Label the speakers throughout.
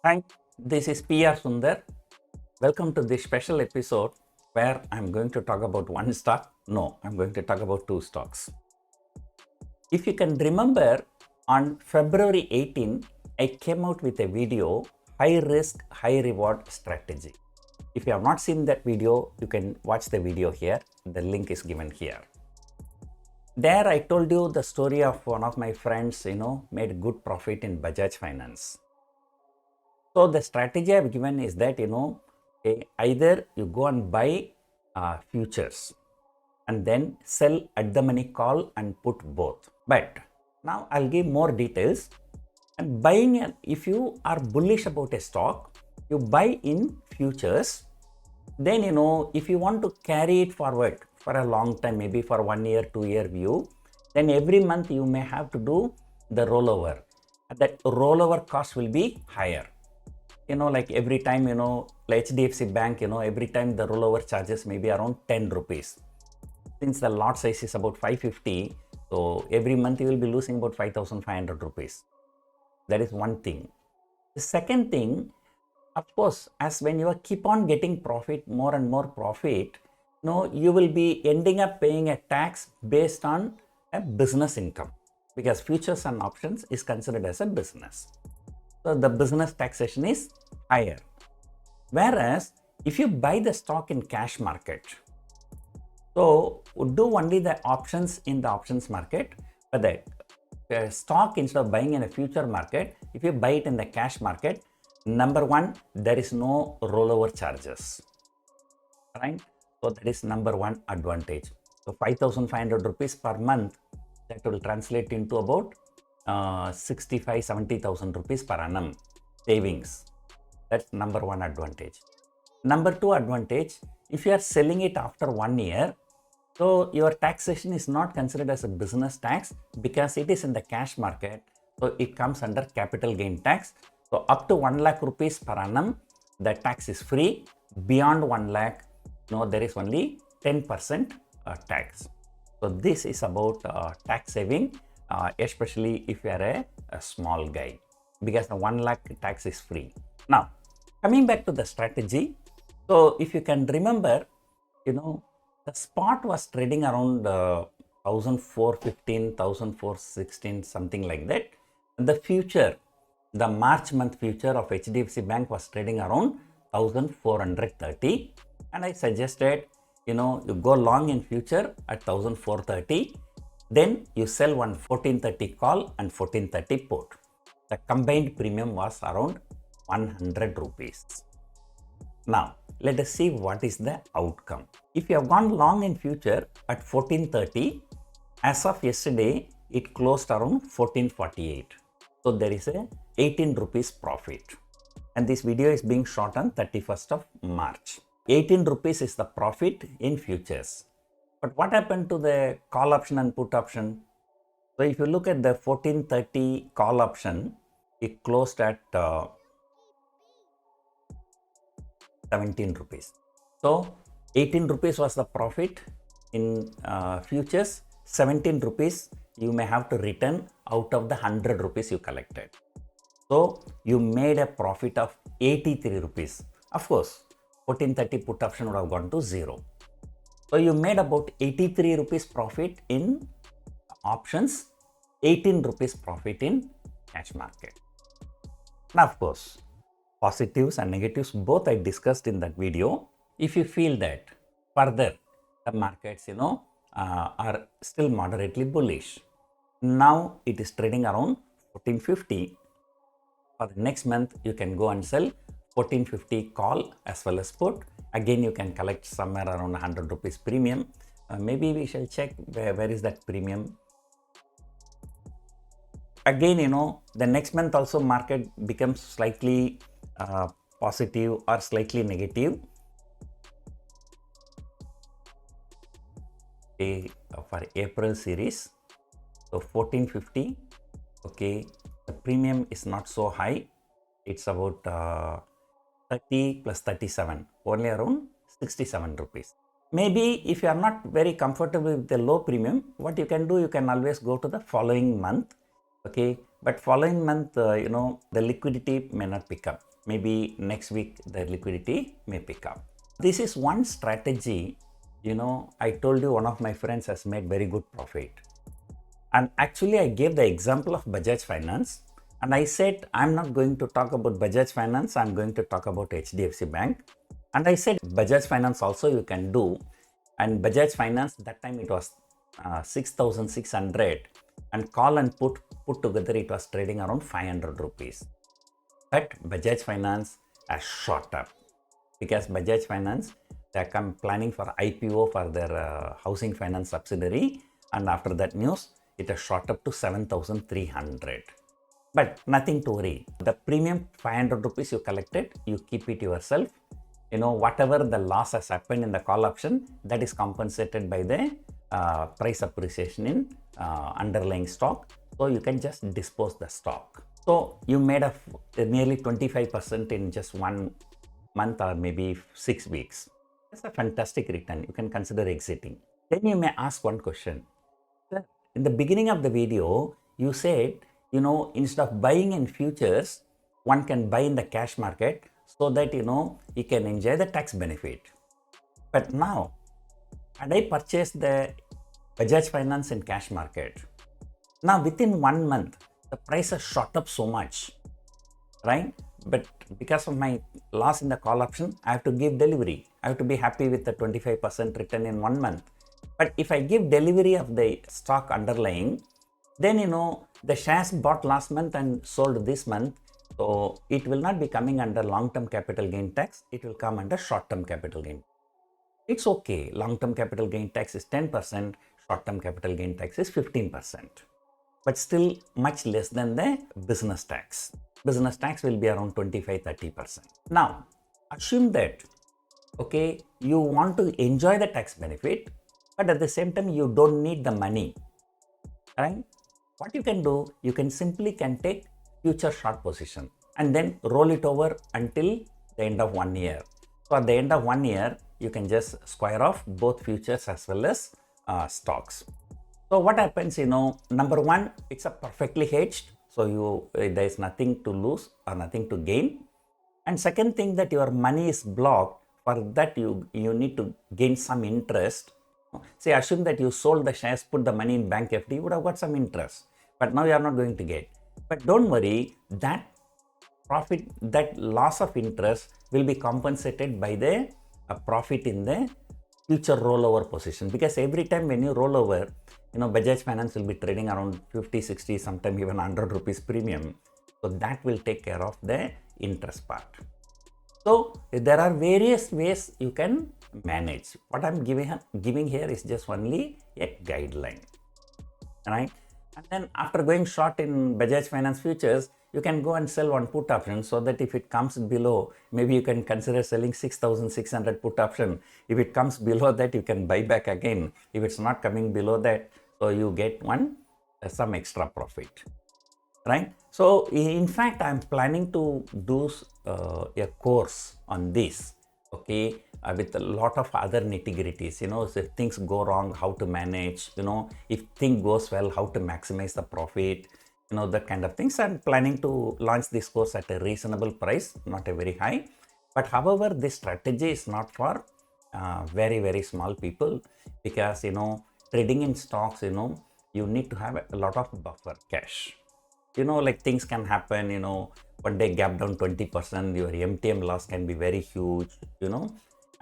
Speaker 1: Hi, this is PR Sundar. Welcome to this special episode where I'm going to talk about one stock. No, I'm going to talk about two stocks. If you can remember, on February 18, I came out with a video, High Risk, High Reward Strategy. If you have not seen that video, you can watch the video here. The link is given here. There I told you the story of one of my friends, made good profit in Bajaj Finance. So the strategy I've given is that, either you go and buy futures and then sell at the money call and put both. But now I'll give more details. And buying, if you are bullish about a stock, you buy in futures. Then, if you want to carry it forward for a long time, maybe for 1 year, 2 year view, then every month you may have to do the rollover. That rollover cost will be higher. Like every time, like HDFC Bank, every time the rollover charges may be around 10 rupees. Since the lot size is about 550, so every month you will be losing about 5,500 rupees. That is one thing. The second thing, of course, as when you keep on getting profit, more and more profit, you will be ending up paying a tax based on a business income, because futures and options is considered as a business. So the business taxation is higher. Whereas if you buy the stock in cash market, so do only the options in the options market, but the stock, instead of buying in a future market, if you buy it in the cash market, number one, there is no rollover charges, right? So that is number one advantage. So 5,500 rupees per month, that will translate into about 65,000-70,000 rupees per annum savings. That's number one advantage. Number two advantage, if you are selling it after 1 year, so your taxation is not considered as a business tax because it is in the cash market. So it comes under capital gain tax. So up to 1 lakh rupees per annum, the tax is free. Beyond 1 lakh, there is only 10% tax. So this is about tax saving, especially if you are a small guy, because the 1 lakh tax is free. Now, coming back to the strategy. So if you can remember, the spot was trading around 1,415, 1,416, something like that. The future, the March month future of HDFC Bank was trading around 1,430. And I suggested, you go long in future at 1,430. Then you sell one 1430 call and 1430 put. The combined premium was around 100 rupees. Now, let us see what is the outcome. If you have gone long in future at 1430, as of yesterday, it closed around 1448. So there is a 18 rupees profit. And this video is being shot on 31st of March. 18 rupees is the profit in futures. But what happened to the call option and put option? So if you look at the 1430 call option, it closed at 17 rupees. So 18 rupees was the profit in futures. 17 rupees you may have to return out of the 100 rupees you collected. So you made a profit of 83 rupees. Of course, 1430 put option would have gone to zero. So you made about 83 rupees profit in options, 18 rupees profit in cash market. Now, of course, positives and negatives both I discussed in that video. If you feel that further the markets, are still moderately bullish. Now it is trading around 1450. For the next month, you can go and sell 1450 call as well as put. Again, you can collect somewhere around 100 rupees premium. Maybe we shall check where is that premium. Again, the next month also market becomes slightly positive or slightly negative. Okay, for April series, so 1450. Okay, the premium is not so high. It's about 30 plus 37, only around 67 rupees. Maybe if you are not very comfortable with the low premium, what you can do, you can always go to the following month. Okay, but following month, the liquidity may not pick up. Maybe next week the liquidity may pick up. This is one strategy. I told you one of my friends has made very good profit. And actually I gave the example of Bajaj Finance, and I said I'm not going to talk about Bajaj Finance, I'm going to talk about HDFC Bank. And I said Bajaj Finance also you can do, and Bajaj Finance that time it was 6,600, and call and put together it was trading around 500 rupees. But Bajaj Finance has shot up because Bajaj Finance, they are planning for IPO for their housing finance subsidiary, and after that news it has shot up to 7,300. But nothing to worry. The premium 500 rupees you collected, you keep it yourself. Whatever the loss has happened in the call option, that is compensated by the price appreciation in underlying stock. So you can just dispose the stock. So you made nearly 25% in just 1 month or maybe 6 weeks. That's a fantastic return. You can consider exiting. Then you may ask one question. In the beginning of the video, you said, instead of buying in futures, one can buy in the cash market so that, you can enjoy the tax benefit. But now, had I purchased the Bajaj Finance in cash market, now within 1 month, the price has shot up so much, right? But because of my loss in the call option, I have to give delivery. I have to be happy with the 25% return in 1 month. But if I give delivery of the stock underlying, then the shares bought last month and sold this month, so it will not be coming under long-term capital gain tax, it will come under short-term capital gain. It's okay, long-term capital gain tax is 10%, short-term capital gain tax is 15%, but still much less than the business tax. Business tax will be around 25-30%. Now, assume that, okay, you want to enjoy the tax benefit, but at the same time you don't need the money, right? What you can do, you can simply take future short position and then roll it over until the end of 1 year. So at the end of 1 year, you can just square off both futures as well as stocks. So what happens, number one, it's a perfectly hedged. So there is nothing to lose or nothing to gain. And second thing, that your money is blocked. For that you need to gain some interest. Say, assume that you sold the shares, put the money in bank FD, you would have got some interest. But now you are not going to get. But don't worry, that profit, that loss of interest will be compensated by the profit in the future rollover position. Because every time when you roll over, Bajaj Finance will be trading around 50, 60, sometimes even 100 rupees premium. So that will take care of the interest part. So there are various ways you can manage. What I'm giving here is just only a guideline, right? And then after going short in Bajaj Finance futures, you can go and sell one put option, so that if it comes below, maybe you can consider selling 6,600 put option. If it comes below that, you can buy back again. If it's not coming below that, so you get some extra profit, right? So in fact, I'm planning to do a course on this, okay, with a lot of other nitty-gritties, so if things go wrong, how to manage, if thing goes well, how to maximize the profit, that kind of things. I'm planning to launch this course at a reasonable price, not a very high. But however, this strategy is not for very, very small people, because, trading in stocks, you need to have a lot of buffer cash. Like things can happen, one day gap down 20%, your MTM loss can be very huge,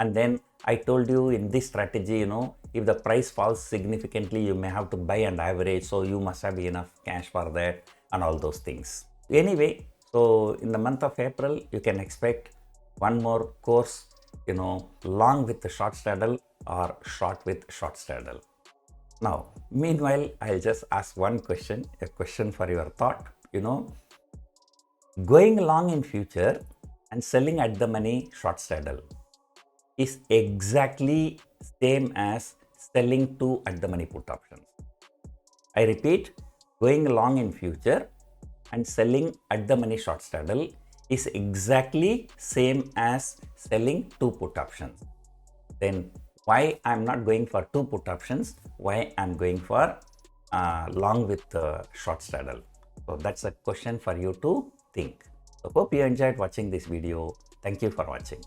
Speaker 1: And then I told you in this strategy, if the price falls significantly, you may have to buy and average. So you must have enough cash for that and all those things. Anyway, so in the month of April, you can expect one more course, long with the short straddle or short with short straddle. Now, meanwhile, I'll just ask one question, a question for your thought, going long in future and selling at the money short straddle is exactly same as selling two at the money put options. I repeat, going long in future and selling at the money short straddle is exactly same as selling two put options. Then why I'm not going for two put options, why I'm going for long with short straddle? So that's a question for you to think. So hope you enjoyed watching this video. Thank you for watching.